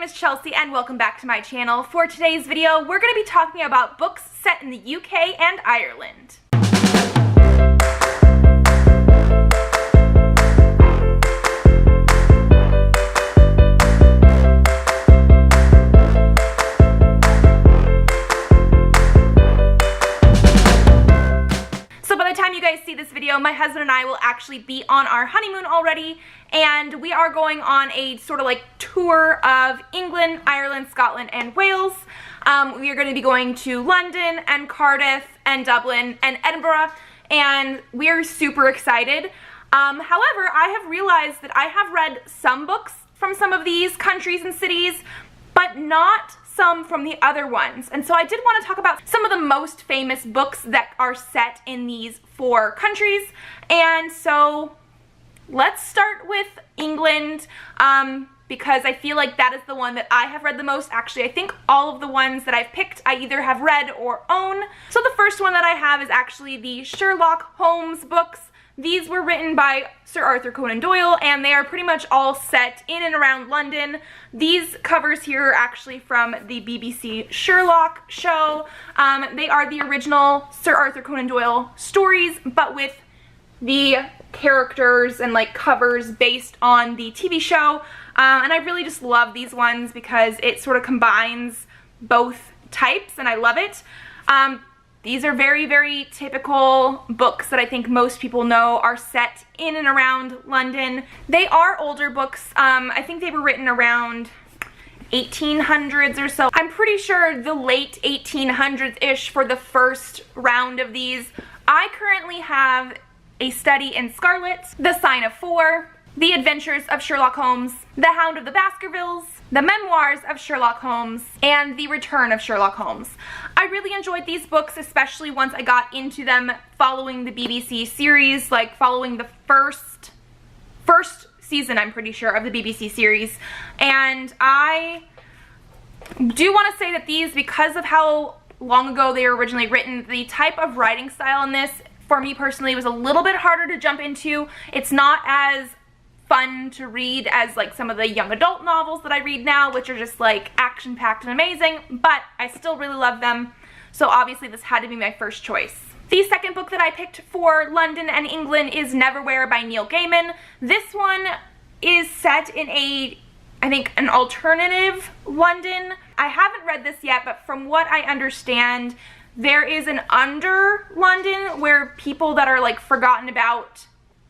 name is Chelsea and welcome back to my channel. For today's video, we're going to be talking about books set in the UK and Ireland. So by the time you guys see this video, my husband and I will actually be on our honeymoon already, and we are going on a sort of like tour of England, Ireland, Scotland, and Wales. We are going to be going to London and Cardiff and Dublin and Edinburgh, and we are super excited. However, I have realized that I have read some books from some of these countries and cities, but not some from the other ones. And so I did want to talk about some of the most famous books that are set in these 4 countries. And so let's start with England, because I feel like that is the one that I have read the most. Actually, I think all of the ones that I've picked I either have read or own. So the first one that I have is actually the Sherlock Holmes books. These were written by Sir Arthur Conan Doyle, and they are pretty much all set in and around London. These covers here are actually from the BBC Sherlock show. They are the original Sir Arthur Conan Doyle stories, but with the characters and like covers based on the TV show. And I really just love these ones because it sort of combines both types, and I love it. These are very, very typical books that I think most people know are set in and around London. They are older books. I think they were written around 1800s or so. I'm pretty sure the late 1800s-ish for the first round of these. I currently have A Study in Scarlet, The Sign of Four, The Adventures of Sherlock Holmes, The Hound of the Baskervilles, The Memoirs of Sherlock Holmes, and The Return of Sherlock Holmes. I really enjoyed these books, especially once I got into them following the BBC series, like following the first season, I'm pretty sure, of the BBC series. And I do want to say that these, because of how long ago they were originally written, the type of writing style in this, for me personally, was a little bit harder to jump into. It's not as fun to read as like some of the young adult novels that I read now, which are just like action-packed and amazing, but I still really love them, so obviously this had to be my first choice. The second book that I picked for London and England is Neverwhere by Neil Gaiman. This one is set in I think an alternative London. I haven't read this yet, but from what I understand, there is an under London where people that are like forgotten about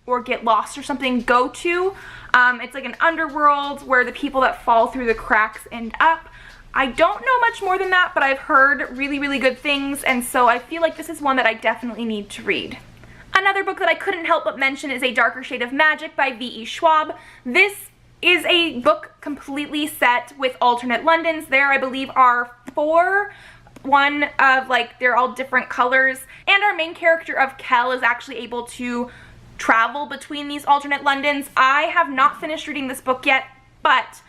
or get lost or something go to. It's like an underworld where the people that fall through the cracks end up. I don't know much more than that, but I've heard really, really good things, and so I feel like this is one that I definitely need to read. Another book that I couldn't help but mention is A Darker Shade of Magic by V.E. Schwab. This is a book completely set with alternate Londons. There, I believe, are 4. One of like, they're all different colors, and our main character of Kel is actually able to travel between these alternate Londons. I have not finished reading this book yet, but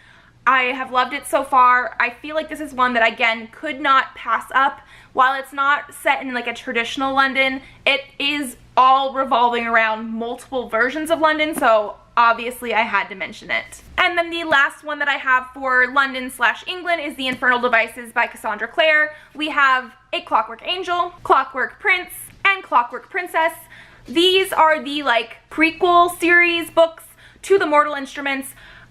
I have loved it so far. I feel like this is one that, again, could not pass up. While it's not set in like a traditional London, it is all revolving around multiple versions of London, so obviously I had to mention it. And then the last one that I have for London/England is The Infernal Devices by Cassandra Clare. We have A Clockwork Angel, Clockwork Prince, and Clockwork Princess. These are the like prequel series books to The Mortal Instruments.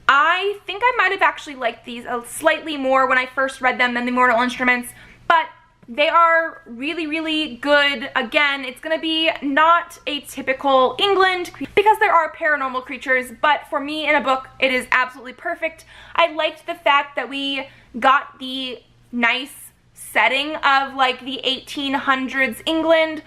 I think I might have actually liked these slightly more when I first read them than The Mortal Instruments, but they are really, really good. Again, it's going to be not a typical England because there are paranormal creatures, but for me in a book, it is absolutely perfect. I liked the fact that we got the nice setting of like the 1800s England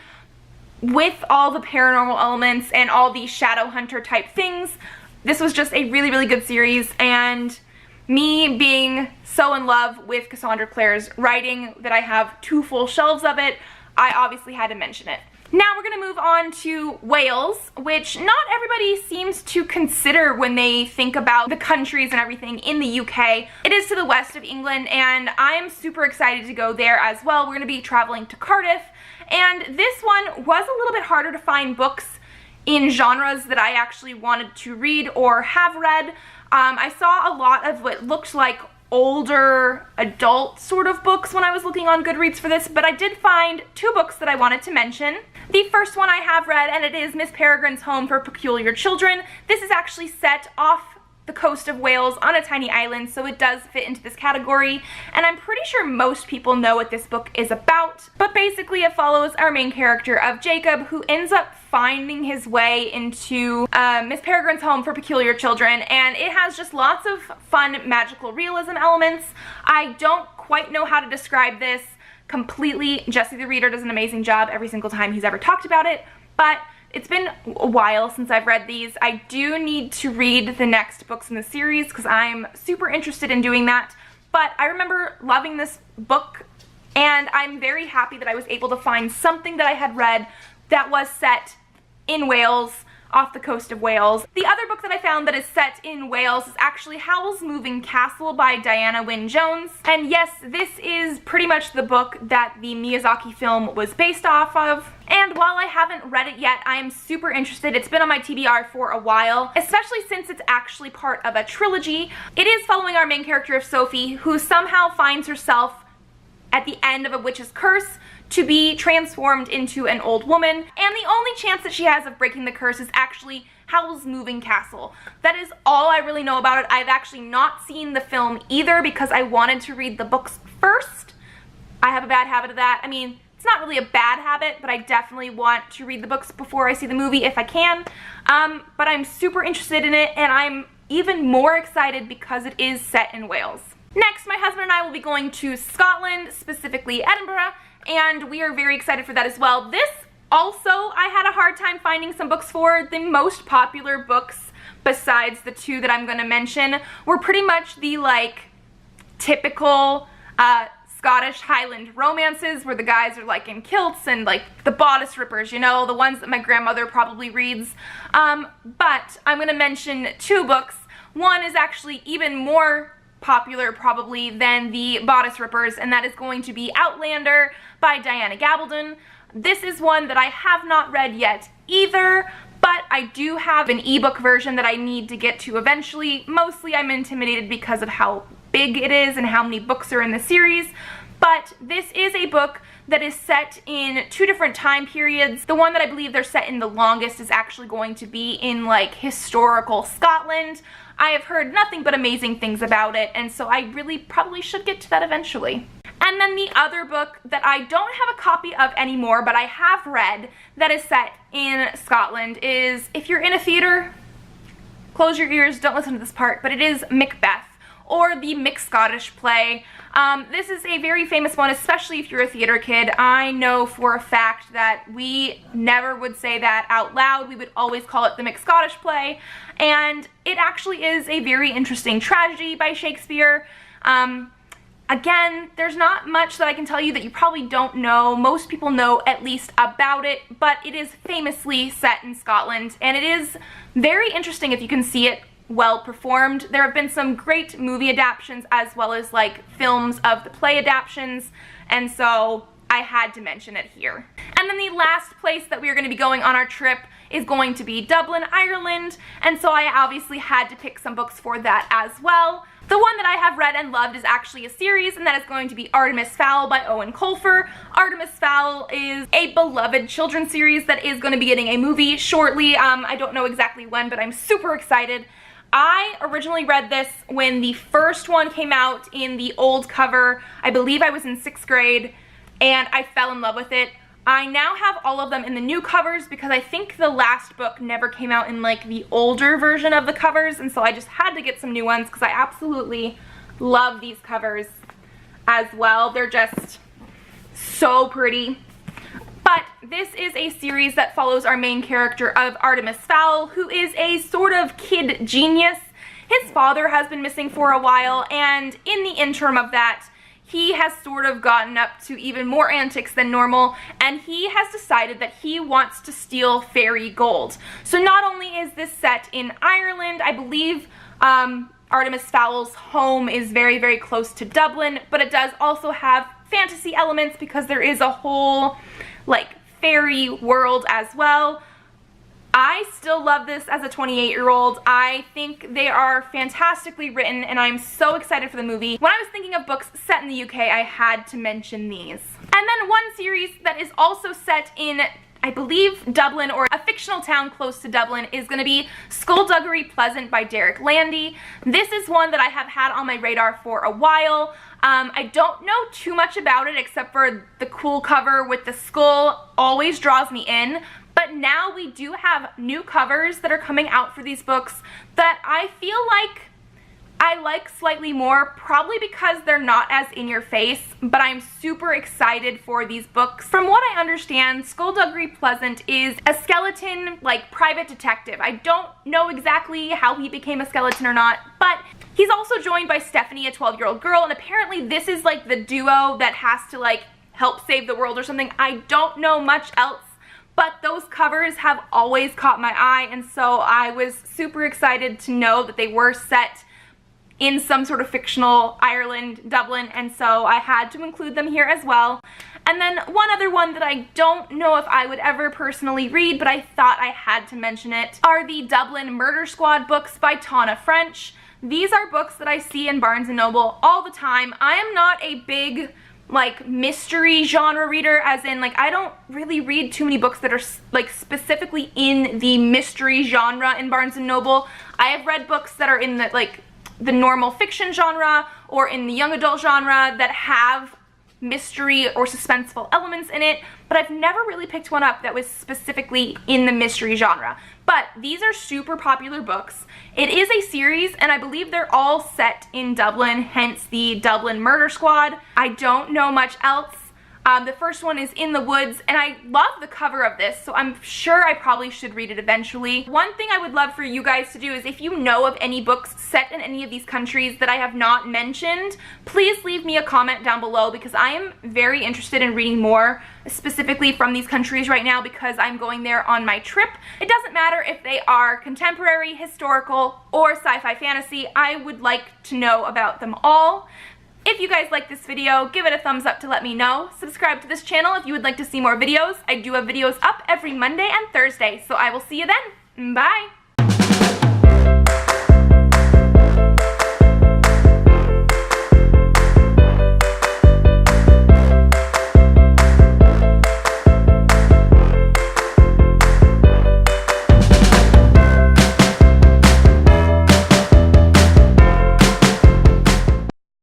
with all the paranormal elements and all the shadow hunter type things. This was just a really, really good series, and me being so in love with Cassandra Clare's writing that I have 2 full shelves of it, I obviously had to mention it. Now we're going to move on to Wales, which not everybody seems to consider when they think about the countries and everything in the UK. It is to the west of England, and I am super excited to go there as well. We're going to be traveling to Cardiff, and this one was a little bit harder to find books in genres that I actually wanted to read or have read. I saw a lot of what looked like older adult sort of books when I was looking on Goodreads for this, but I did find 2 books that I wanted to mention. The first one I have read, and it is Miss Peregrine's Home for Peculiar Children. This is actually set off the coast of Wales on a tiny island, so it does fit into this category, and I'm pretty sure most people know what this book is about. But basically it follows our main character of Jacob, who ends up finding his way into Miss Peregrine's Home for Peculiar Children, and it has just lots of fun magical realism elements. I don't quite know how to describe this completely. Jesse the reader does an amazing job every single time he's ever talked about it, but it's been a while since I've read these. I do need to read the next books in the series because I'm super interested in doing that. But I remember loving this book, and I'm very happy that I was able to find something that I had read that was set in Wales, off the coast of Wales. The other book that I found that is set in Wales is actually Howl's Moving Castle by Diana Wynne Jones. And yes, this is pretty much the book that the Miyazaki film was based off of. And while I haven't read it yet, I am super interested. It's been on my TBR for a while, especially since it's actually part of a trilogy. It is following our main character of Sophie, who somehow finds herself at the end of a witch's curse to be transformed into an old woman, and the only chance that she has of breaking the curse is actually Howl's Moving Castle. That is all I really know about it. I've actually not seen the film either because I wanted to read the books first. I have a bad habit of that. I mean, it's not really a bad habit, but I definitely want to read the books before I see the movie if I can. But I'm super interested in it, and I'm even more excited because it is set in Wales. Next, my husband and I will be going to Scotland, specifically Edinburgh, and we are very excited for that as well. This also, I had a hard time finding some books for. The most popular books, besides the 2 that I'm going to mention, were pretty much the, like, typical Scottish Highland romances where the guys are, like, in kilts and, like, the bodice rippers, you know, the ones that my grandmother probably reads. But I'm going to mention 2 books. One is actually even more popular probably than the bodice rippers, and that is going to be Outlander by Diana Gabaldon. This is one that I have not read yet either, but I do have an ebook version that I need to get to eventually. Mostly I'm intimidated because of how big it is and how many books are in the series, but this is a book that is set in 2 different time periods. The one that I believe they're set in the longest is actually going to be in, like, historical Scotland. I have heard nothing but amazing things about it, and so I really probably should get to that eventually. And then the other book that I don't have a copy of anymore, but I have read, that is set in Scotland is, if you're in a theater, close your ears, don't listen to this part, but it is Macbeth, or the Mixed Scottish play. This is a very famous one, especially if you're a theater kid. I know for a fact that we never would say that out loud. We would always call it the Mixed Scottish play, and it actually is a very interesting tragedy by Shakespeare. Again, there's not much that I can tell you that you probably don't know. Most people know at least about it, but it is famously set in Scotland, and it is very interesting if you can see it well performed. There have been some great movie adaptations as well as, like, films of the play adaptations, and so I had to mention it here. And then the last place that we are going to be going on our trip is going to be Dublin, Ireland, and so I obviously had to pick some books for that as well. The one that I have read and loved is actually a series, and that is going to be Artemis Fowl by Owen Colfer. Artemis Fowl is a beloved children's series that is going to be getting a movie shortly. I don't know exactly when, but I'm super excited. I originally read this when the first one came out in the old cover. I believe I was in 6th grade, and I fell in love with it. I now have all of them in the new covers because I think the last book never came out in, like, the older version of the covers, and so I just had to get some new ones because I absolutely love these covers as well. They're just so pretty. But this is a series that follows our main character of Artemis Fowl, who is a sort of kid genius. His father has been missing for a while, and in the interim of that, he has sort of gotten up to even more antics than normal, and he has decided that he wants to steal fairy gold. So not only is this set in Ireland, I believe Artemis Fowl's home is very, very close to Dublin, but it does also have fantasy elements because there is a whole, like, fairy world as well. I still love this as a 28-year-old. I think they are fantastically written, and I'm so excited for the movie. When I was thinking of books set in the UK, I had to mention these. And then one series that is also set in, I believe, Dublin, or a fictional town close to Dublin, is going to be Skulduggary Pleasant by Derek Landy. This is one that I have had on my radar for a while. I don't know too much about it except for the cool cover with the skull always draws me in. But now we do have new covers that are coming out for these books that I feel like I like slightly more, probably because they're not as in your face, but I'm super excited for these books. From what I understand, Skulduggary Pleasant is a skeleton, like, private detective. I don't know exactly how he became a skeleton or not, but he's also joined by Stephanie, a 12-year-old girl, and apparently this is like the duo that has to like help save the world or something. I don't know much else. But those covers have always caught my eye, and so I was super excited to know that they were set in some sort of fictional Ireland, Dublin, and so I had to include them here as well. And then one other one that I don't know if I would ever personally read, but I thought I had to mention it, are the Dublin Murder Squad books by Tana French. These are books that I see in Barnes & Noble all the time. I am not a big like mystery genre reader, as in like I don't really read too many books that are like specifically in the mystery genre in Barnes & Noble. I have read books that are in the like the normal fiction genre or in the young adult genre that have mystery or suspenseful elements in it, but I've never really picked one up that was specifically in the mystery genre. But these are super popular books. It is a series, and I believe they're all set in Dublin, hence the Dublin Murder Squad. I don't know much else. The first one is In the Woods, and I love the cover of this, so I'm sure I probably should read it eventually. One thing I would love for you guys to do is, if you know of any books set in any of these countries that I have not mentioned, please leave me a comment down below, because I am very interested in reading more, specifically from these countries right now, because I'm going there on my trip. It doesn't matter if they are contemporary, historical, or sci-fi fantasy. I would like to know about them all. If you guys like this video, give it a thumbs up to let me know. Subscribe to this channel if you would like to see more videos. I do have videos up every Monday and Thursday, so I will see you then. Bye!